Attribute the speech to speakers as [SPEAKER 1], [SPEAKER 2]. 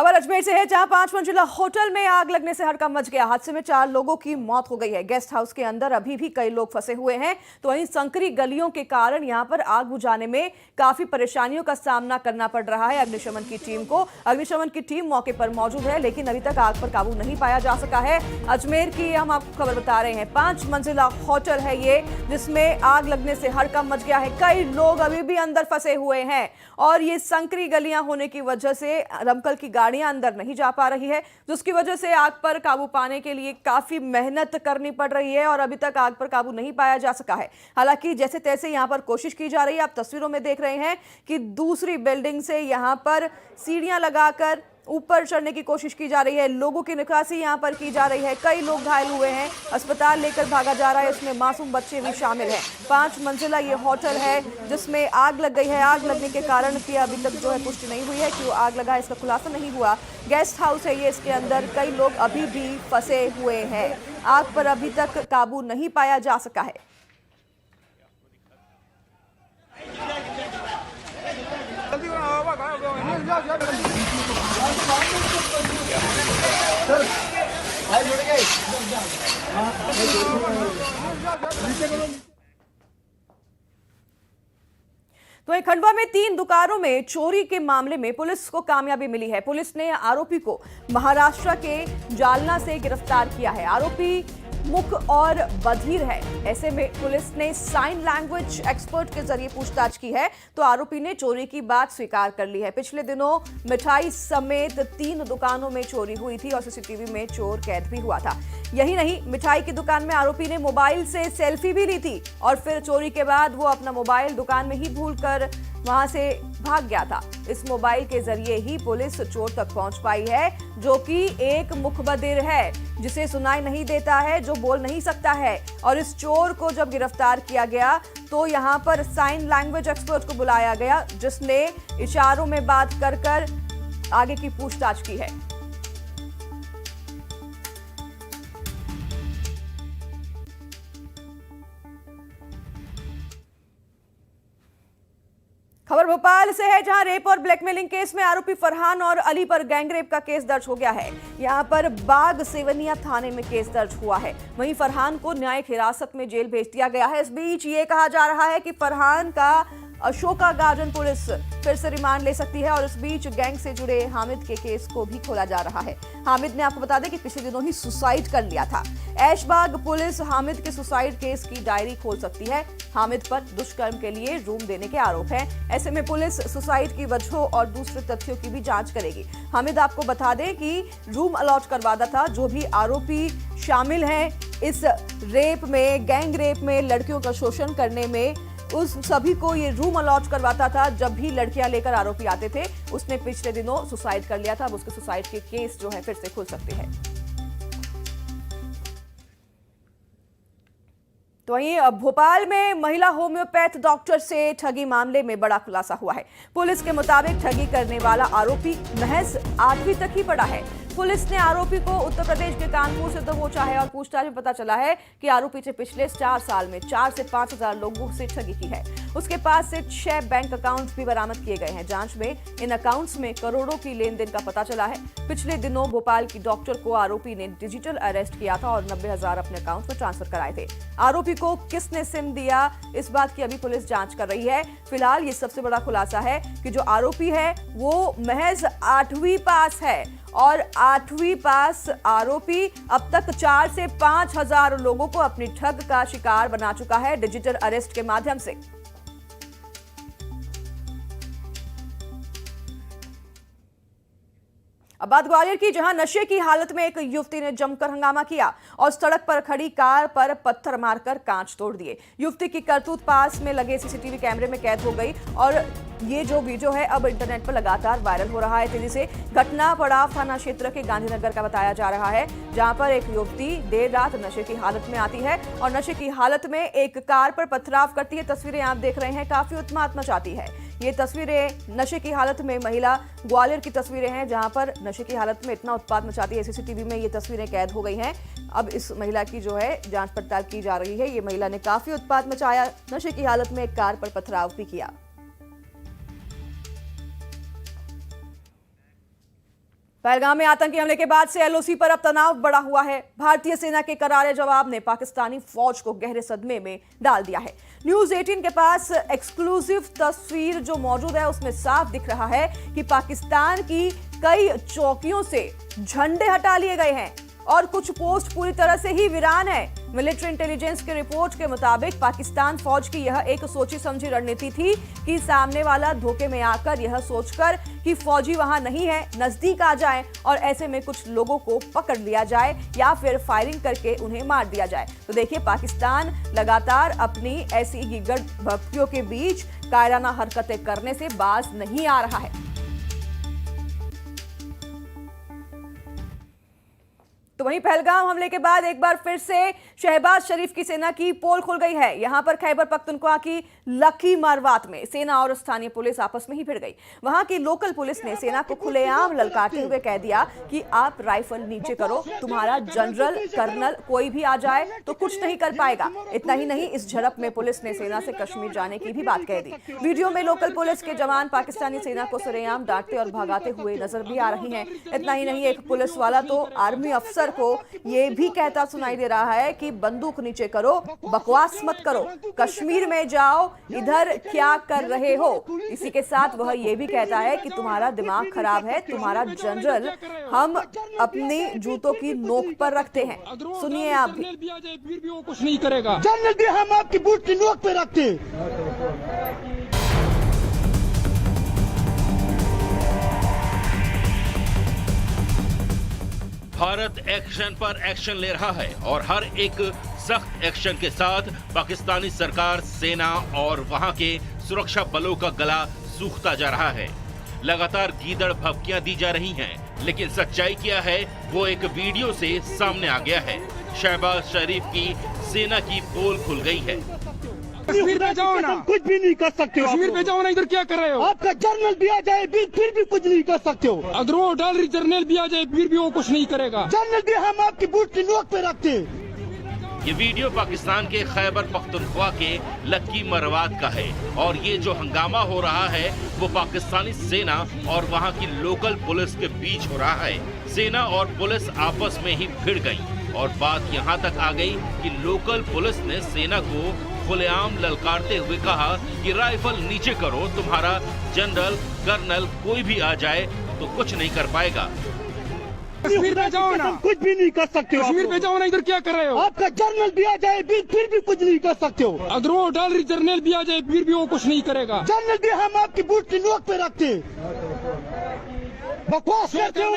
[SPEAKER 1] खबर अजमेर से है, जहां 5 मंजिला होटल में आग लगने से हड़कंप मच गया। हादसे में 4 लोगों की मौत हो गई है। गेस्ट हाउस के अंदर अभी भी कई लोग फंसे हुए हैं। तो वहीं संकरी गलियों के कारण यहां पर आग बुझाने में काफी परेशानियों का सामना करना पड़ रहा है अग्निशमन की टीम को। अग्निशमन की टीम मौके पर मौजूद है, लेकिन अभी तक आग पर काबू नहीं पाया जा सका है। अजमेर की हम आपको खबर बता रहे हैं, 5 मंजिला होटल है ये, जिसमें आग लगने से हड़कंप मच गया है। कई लोग अभी भी अंदर फंसे हुए हैं और ये संकरी गलियां होने की वजह से दमकल की गाड़ियां अंदर नहीं जा पा रही है, जिसकी वजह से आग पर काबू पाने के लिए काफी मेहनत करनी पड़ रही है और अभी तक आग पर काबू नहीं पाया जा सका है। हालांकि जैसे तैसे यहां पर कोशिश की जा रही है। आप तस्वीरों में देख रहे हैं कि दूसरी बिल्डिंग से यहां पर सीढ़ियां लगाकर ऊपर चढ़ने की कोशिश की जा रही है। लोगों की निकासी यहां पर की जा रही है। कई लोग घायल हुए हैं, अस्पताल लेकर भागा जा रहा है, इसमें मासूम बच्चे भी शामिल हैं। 5 मंजिला ये होटल है जिसमें आग लग गई है। आग लगने के कारण की अभी तक जो है पुष्टि नहीं हुई है, क्यों आग लगा इसका खुलासा नहीं हुआ। गेस्ट हाउस है ये, इसके अंदर कई लोग अभी भी फंसे हुए हैं। आग पर अभी तक काबू नहीं पाया जा सका है। तो खंडवा में 3 दुकानों में चोरी के मामले में पुलिस को कामयाबी मिली है। पुलिस ने आरोपी को महाराष्ट्र के जालना से गिरफ्तार किया है। आरोपी मुख और बधिर है। ऐसे में पुलिस ने साइन लैंग्वेज एक्सपर्ट के जरिए पूछताछ की है, तो आरोपी ने चोरी की बात स्वीकार कर ली है। पिछले दिनों मिठाई समेत 3 दुकानों में चोरी हुई थी और सीसीटीवी में चोर कैद भी हुआ था। यही नहीं, मिठाई की दुकान में आरोपी ने मोबाइल से सेल्फी भी ली थी और फिर चोरी के बाद वो अपना मोबाइल दुकान में ही भूलकर वहां से भाग गया था। इस मोबाइल के जरिए ही पुलिस चोर तक पहुंच पाई है, जो कि एक मुखबधिर है, जिसे सुनाई नहीं देता है, जो बोल नहीं सकता है। और इस चोर को जब गिरफ्तार किया गया तो यहां पर साइन लैंग्वेज एक्सपर्ट को बुलाया गया, जिसने इशारों में बात कर आगे की पूछताछ की है। खबर भोपाल से है, जहां रेप और ब्लैकमेलिंग केस में आरोपी फरहान और अली पर गैंगरेप का केस दर्ज हो गया है। यहां पर बाग सेवनिया थाने में केस दर्ज हुआ है। वहीं फरहान को न्यायिक हिरासत में जेल भेज दिया गया है। इस बीच ये कहा जा रहा है कि फरहान का अशोका गार्डन पुलिस फिर से रिमांड ले सकती है और इस बीच गैंग से जुड़े हामिद के केस को भी खोला जा रहा है। हामिद ने, आपको बता दें कि पिछले दिनों ही सुसाइड कर लिया था। ऐशबाग पुलिस हामिद के सुसाइड केस की डायरी खोल सकती है। हामिद पर दुष्कर्म के लिए रूम देने के आरोप हैं। ऐसे में पुलिस सुसाइड की वजहों और दूसरे तथ्यों की भी जांच करेगी। हामिद, आपको बता दें कि रूम अलॉट करवाता था। जो भी आरोपी शामिल हैं इस रेप में, गैंग रेप में, लड़कियों का शोषण करने में, उस सभी को ये रूम अलॉट करवाता था। जब भी लड़कियां लेकर आरोपी आते थे, उसने पिछले दिनों सुसाइड कर लिया था। अब उसके सुसाइड के केस जो है फिर से खुल सकते हैं। तो वहीं भोपाल में महिला होम्योपैथ डॉक्टर से ठगी मामले में बड़ा खुलासा हुआ है। पुलिस के मुताबिक ठगी करने वाला आरोपी महज 8वीं तक ही पढ़ा है। पुलिस ने आरोपी को उत्तर प्रदेश के कानपुर से दबोचा है और पूछताछ में पता चला है कि आरोपी से पिछले 4 साल में 4 से 5 हजार लोगों से ठगी की है। उसके पास से 6 बैंक अकाउंट भी बरामद किए गए हैं। जांच में इन अकाउंट्स में करोड़ों की लेन देन का पता चला है। पिछले दिनों भोपाल की डॉक्टर को आरोपी ने डिजिटल अरेस्ट किया था और 90 हजार अपने अकाउंट में ट्रांसफर कराए थे। आरोपी को किसने सिम दिया, इस बात की अभी पुलिस जांच कर रही है। फिलहाल ये सबसे बड़ा खुलासा है कि जो आरोपी है वो महज 8वीं पास है और 8वीं पास आरोपी अब तक 4 से 5 हजार लोगों को अपनी ठग का शिकार बना चुका है डिजिटल अरेस्ट के माध्यम से। अब बात ग्वालियर की, जहां नशे की हालत में एक युवती ने जमकर हंगामा किया और सड़क पर खड़ी कार पर पत्थर मारकर कांच तोड़ दिए। युवती की करतूत पास में लगे सीसीटीवी कैमरे में कैद हो गई और ये जो वीडियो है अब इंटरनेट पर लगातार वायरल हो रहा है तेजी से। घटना पड़ाव थाना क्षेत्र के गांधीनगर का बताया जा रहा है, जहां पर एक युवती देर रात नशे की हालत में आती है और नशे की हालत में एक कार पर पथराव करती है। तस्वीरें आप देख रहे हैं, काफी उत्माद मचाती है। ये तस्वीरें नशे की हालत में महिला ग्वालियर की तस्वीरें हैं, जहां पर नशे की हालत में इतना उत्पात मचाती है। सीसीटीवी में ये तस्वीरें कैद हो गई हैं। अब इस महिला की जो है जांच पड़ताल की जा रही है। ये महिला ने काफी उत्पात मचाया, नशे की हालत में एक कार पर पथराव भी किया। पहलगाम में आतंकी हमले के बाद से एलओसी पर अब तनाव बढ़ा हुआ है। भारतीय सेना के करारे जवाब ने पाकिस्तानी फौज को गहरे सदमे में डाल दिया है। न्यूज 18 के पास एक्सक्लूसिव तस्वीर जो मौजूद है उसमें साफ दिख रहा है कि पाकिस्तान की कई चौकियों से झंडे हटा लिए गए हैं और कुछ पोस्ट पूरी तरह से ही वीरान है। मिलिट्री इंटेलिजेंस की रिपोर्ट के मुताबिक पाकिस्तान फौज की यह एक सोची समझी रणनीति थी कि सामने वाला धोखे में आकर यह सोचकर कि फौजी वहां नहीं है, नजदीक आ जाए और ऐसे में कुछ लोगों को पकड़ लिया जाए या फिर फायरिंग करके उन्हें मार दिया जाए। तो देखिए, पाकिस्तान लगातार अपनी ऐसी गिगड़ भक्तियों के बीच कायराना हरकतें करने से बाज नहीं आ रहा है। तो वहीं पहलगाम हमले के बाद एक बार फिर से शहबाज शरीफ की सेना की पोल खुल गई है। यहां पर खैबर पख्तूनख्वा की लकी मारवात में सेना और स्थानीय पुलिस आपस में ही भिड़ गई। वहां की लोकल पुलिस ने सेना को खुलेआम ललकारते हुए कह दिया कि आप राइफल नीचे करो, तुम्हारा जनरल कर्नल कोई भी आ जाए तो कुछ नहीं कर पाएगा। इतना ही नहीं, इस झड़प में पुलिस ने सेना से कश्मीर जाने की भी बात कह दी। वीडियो में लोकल पुलिस के जवान पाकिस्तानी सेना को सरेआम डांटते और भगाते हुए नजर भी आ रही हैं। इतना ही नहीं, एक पुलिस वाला तो आर्मी अफसर को ये भी कहता सुनाई दे रहा है कि बंदूक नीचे करो, बकवास मत करो, कश्मीर में जाओ, इधर क्या कर रहे हो। इसी के साथ वह ये भी कहता है कि तुम्हारा दिमाग खराब है, तुम्हारा जनरल हम अपनी जूतों की नोक पर रखते हैं। सुनिए आप भी।
[SPEAKER 2] फिर भी वो कुछ नहीं करेगा।
[SPEAKER 3] जनरल भी हम आपकी बूट की नोक पे रखते हैं।
[SPEAKER 4] भारत एक्शन पर एक्शन ले रहा है और हर एक सख्त एक्शन के साथ पाकिस्तानी सरकार, सेना और वहां के सुरक्षा बलों का गला सूखता जा रहा है। लगातार गीदड़ भभकियां दी जा रही हैं, लेकिन सच्चाई क्या है वो एक वीडियो से सामने आ गया है। शहबाज शरीफ की सेना की पोल खुल गई है।
[SPEAKER 2] कश्मीर पे जाओ ना,
[SPEAKER 3] कुछ भी नहीं कर सकते हो।
[SPEAKER 2] कश्मीर पे जाओ ना, इधर क्या कर रहे हो?
[SPEAKER 3] आपका जनरल भी आ जाए फिर भी कुछ नहीं कर सकते हो।
[SPEAKER 2] अगर वो डॉलर जनरल भी आ जाए फिर भी वो कुछ नहीं करेगा।
[SPEAKER 3] जनरल भी हम आपकी बूट की नोक पे रखते हैं।
[SPEAKER 4] ये वीडियो पाकिस्तान के खैबर पख्तूनख्वा के लक्की मरवात का है और ये जो हंगामा हो रहा है वो पाकिस्तानी सेना और वहाँ की लोकल पुलिस के बीच हो रहा है। सेना और पुलिस आपस में ही भिड़ गई और बात यहाँ तक आ गई कि लोकल पुलिस ने सेना को खुलेआम ललकारते हुए कहा कि राइफल नीचे करो, तुम्हारा जनरल कर्नल कोई भी आ जाए तो कुछ नहीं कर पाएगा।
[SPEAKER 2] कश्मीर पे जाओ ना,
[SPEAKER 3] कुछ भी नहीं कर सकते हो।
[SPEAKER 2] कश्मीर पे जाओ ना, इधर क्या कर रहे हो?
[SPEAKER 3] आपका जनरल भी आ जाए फिर भी कुछ नहीं कर सकते हो।
[SPEAKER 2] अगर वो डॉलर जनरल भी आ जाए फिर भी वो कुछ नहीं करेगा।
[SPEAKER 3] जनरल भी हम आपकी बूट की नोक पे रखते हैं। बकवास करते हो।